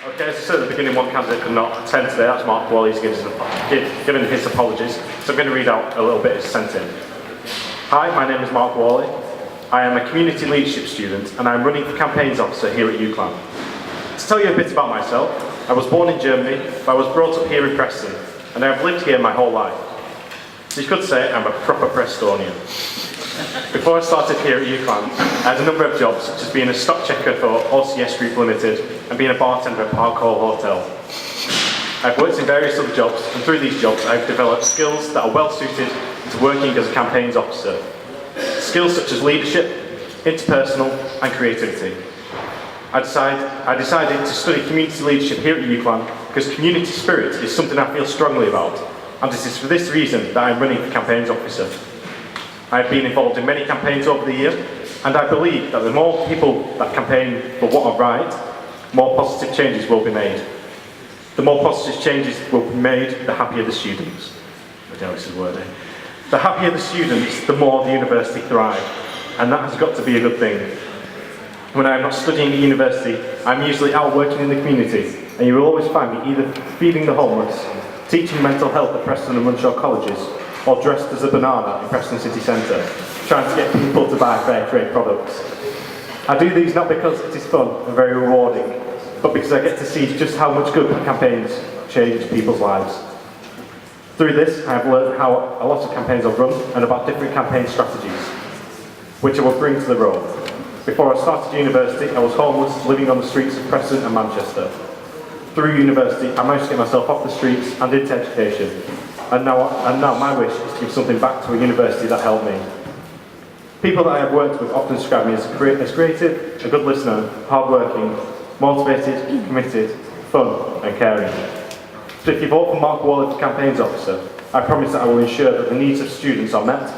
Okay, as I said at the beginning, one candidate could not attend today. That's Mark Wall. He's given his apologies. So I'm going to read out a little bit as sent in. Hi, my name is Mark Worley. I am a community leadership student and I am running for campaigns officer here at uclan. To tell you a bit about myself, I was born in Germany, but I was brought up here in Preston, and I have lived here my whole life. So you could say I'm a proper Prestonian. Before I started here at uclan, I had a number of jobs, such as being a stock checker for OCS Group Limited and being a bartender at Park Hall Hotel. I've worked in various other jobs, and through these jobs I've developed skills that are well suited to working as a campaigns officer. Skills such as leadership, interpersonal and creativity. I decided to study community leadership here at uclan because community spirit is something I feel strongly about, and it is for this reason that I'm running for campaigns officer. I've been involved in many campaigns over the year, and I believe that the more people that campaign for what are right, more positive changes will be made. The more positive changes will be made, the happier the students. I don't know this is wordy. The happier the students, the more the university thrive, and that has got to be a good thing. When I'm not studying at university, I'm usually out working in the community, and you will always find me either feeding the homeless, teaching mental health at Preston and Runshaw colleges, or dressed as a banana in Preston City Centre, trying to get people to buy fair trade products. I do these not because it is fun and very rewarding, but because I get to see just how much good campaigns change people's lives. Through this, I have learned how a lot of campaigns are run and about different campaign strategies, which I will bring to the role. Before I started university, I was homeless, living on the streets of Preston and Manchester. Through university, I managed to get myself off the streets and into education. And now my wish is to give something back to a university that helped me. People that I have worked with often describe me as creative, a good listener, hardworking, motivated, committed, fun and caring. So if you vote for Mark Worley for campaigns officer, I promise that I will ensure that the needs of students are met,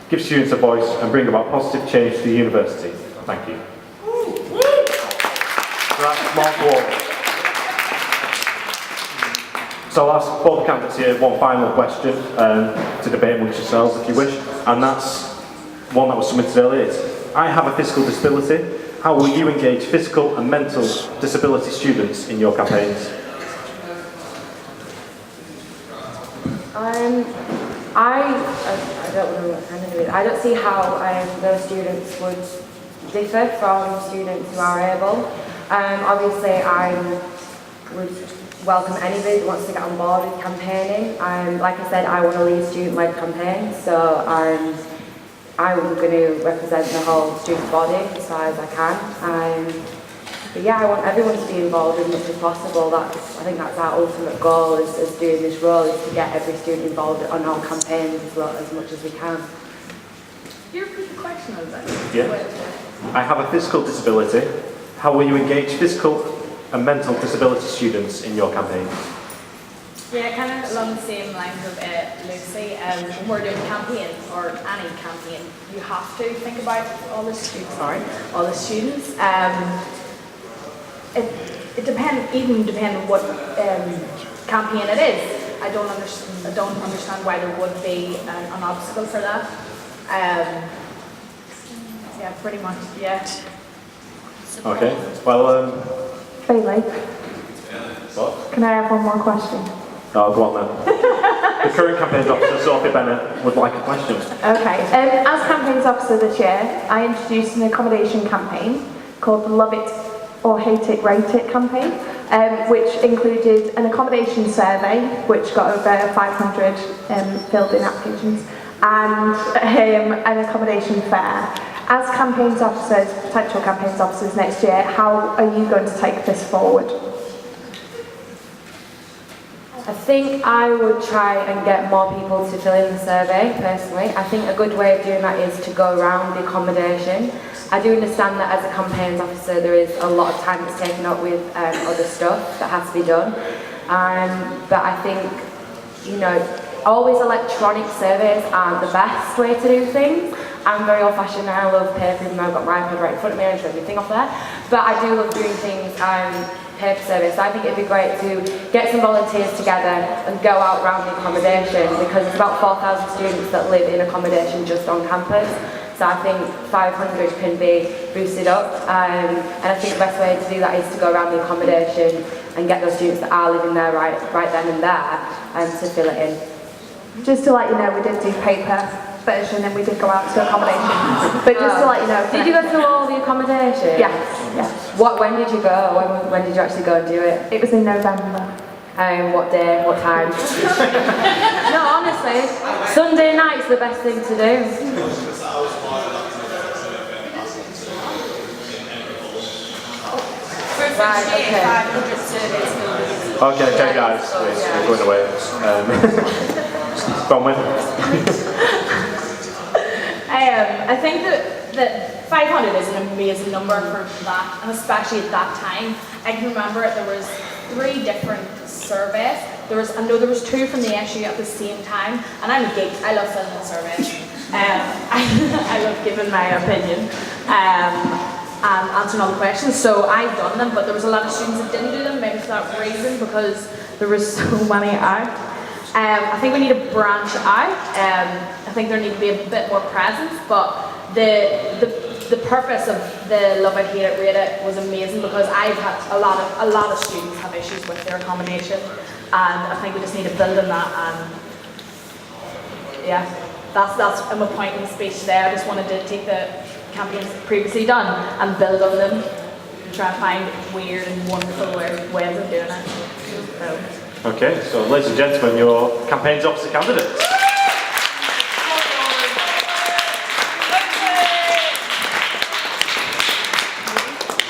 give students a voice and bring about positive change to the university. Thank you. So that's Mark Worley. So I'll ask both candidates here one final question to debate amongst yourselves if you wish, and that's one that was submitted earlier. It's, I have a physical disability. How will you engage physical and mental disability students in your campaigns? I don't know what kind of do it. I don't see how those students would differ from students who are able. Obviously, I would welcome anybody that wants to get on board with campaigning. Like I said, I want to lead student-led campaigns, so I'm going to represent the whole student body as far as I can. But yeah, I want everyone to be involved as much as possible. I think that's our ultimate goal as doing this role, is to get every student involved on our campaigns as much as we can. Can you repeat the question a little bit? Yeah. I have a physical disability. How will you engage physical and mental disability students in your campaign? Yeah, kind of along the same lines of Lucy. When we're doing campaigns, or any campaign, you have to think about all the students. It depends, even depending on what campaign it is. I don't understand why there would be an obstacle for that. Yeah, pretty much. Yeah. Okay. Well. Bailey, What? can I have one more question? Oh, go on then. The current campaigns officer, Sophie Bennett, would like a question. Okay. As campaigns officer this year, I introduced an accommodation campaign called the Love It or Hate It, Rate It campaign, which included an accommodation survey, which got over 500 filled in applications, and an accommodation fair. As campaigns officers, potential campaigns officers next year, how are you going to take this forward? I think I would try and get more people to fill in the survey, personally. I think a good way of doing that is to go around the accommodation. I do understand that as a campaigns officer there is a lot of time that's taken up with other stuff that has to be done. But I think, always electronic surveys aren't the best way to do things. I'm very old-fashioned and I love paper, even though I've got my iPad right in front of me and I show everything off there. But I do love doing things paper surveys. So I think it'd be great to get some volunteers together and go out around the accommodation, because there's about 4,000 students that live in accommodation just on campus. So I think 500 can be boosted up, and I think the best way to do that is to go around the accommodation and get those students that are living there right then and there, and to fill it in. Just to let you know, we did do paper version and we did go out to accommodation. But just to let you know. Did you go through all the accommodation? Yeah, yeah. When did you go? When did you actually go and do it? It was in November. What day? What time? No, honestly, Sunday night's the best thing to do. Right, okay. Okay, guys, we're going away. Go on with. I think that 500 is an amazing number for that, and especially at that time. I can remember there was 3 different surveys. I know there was 2 from the SU at the same time, and I'm a geek. I love filling in surveys. I love giving my opinion and answering all the questions. So I've done them, but there was a lot of students that didn't do them, maybe for that reason, because there was so many out. I think we need to branch out. I think there need to be a bit more presence, but the purpose of the Love It, Hate It, Rate It was amazing, because I've had a lot of students have issues with their accommodation, and I think we just need to build on that. And yeah, that's my point in the speech there. I just wanted to take the campaigns previously done and build on them, and try and find weird and wonderful ways of doing it. So. Okay, so ladies and gentlemen, your campaigns officer candidates.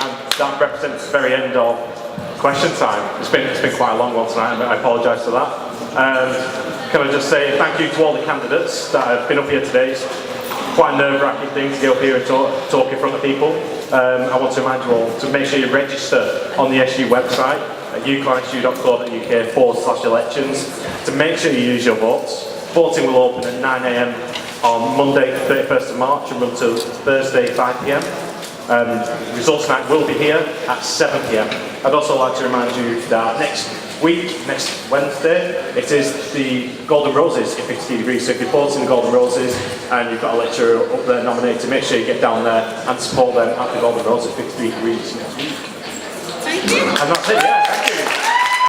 And that represents the very end of question time. It's been quite a long one tonight, and I apologise for that. Can I just say thank you to all the candidates that have been up here today. It's quite a nerve-wracking thing to get up here and talk in front of people. I want to remind you all to make sure you register on the SU website at uclan.uk/elections to make sure you use your votes. Voting will open at 9 AM on Monday, 31st of March, and run till Thursday, 5 PM. Results night will be here at 7 PM. I'd also like to remind you that next Wednesday, it is the Golden Roses in 50 degrees. So if you're voting the Golden Roses and you've got a lecturer up there nominated, make sure you get down there and support them at the Golden Roses 53 degrees next week. Thank you. And that's it, yeah.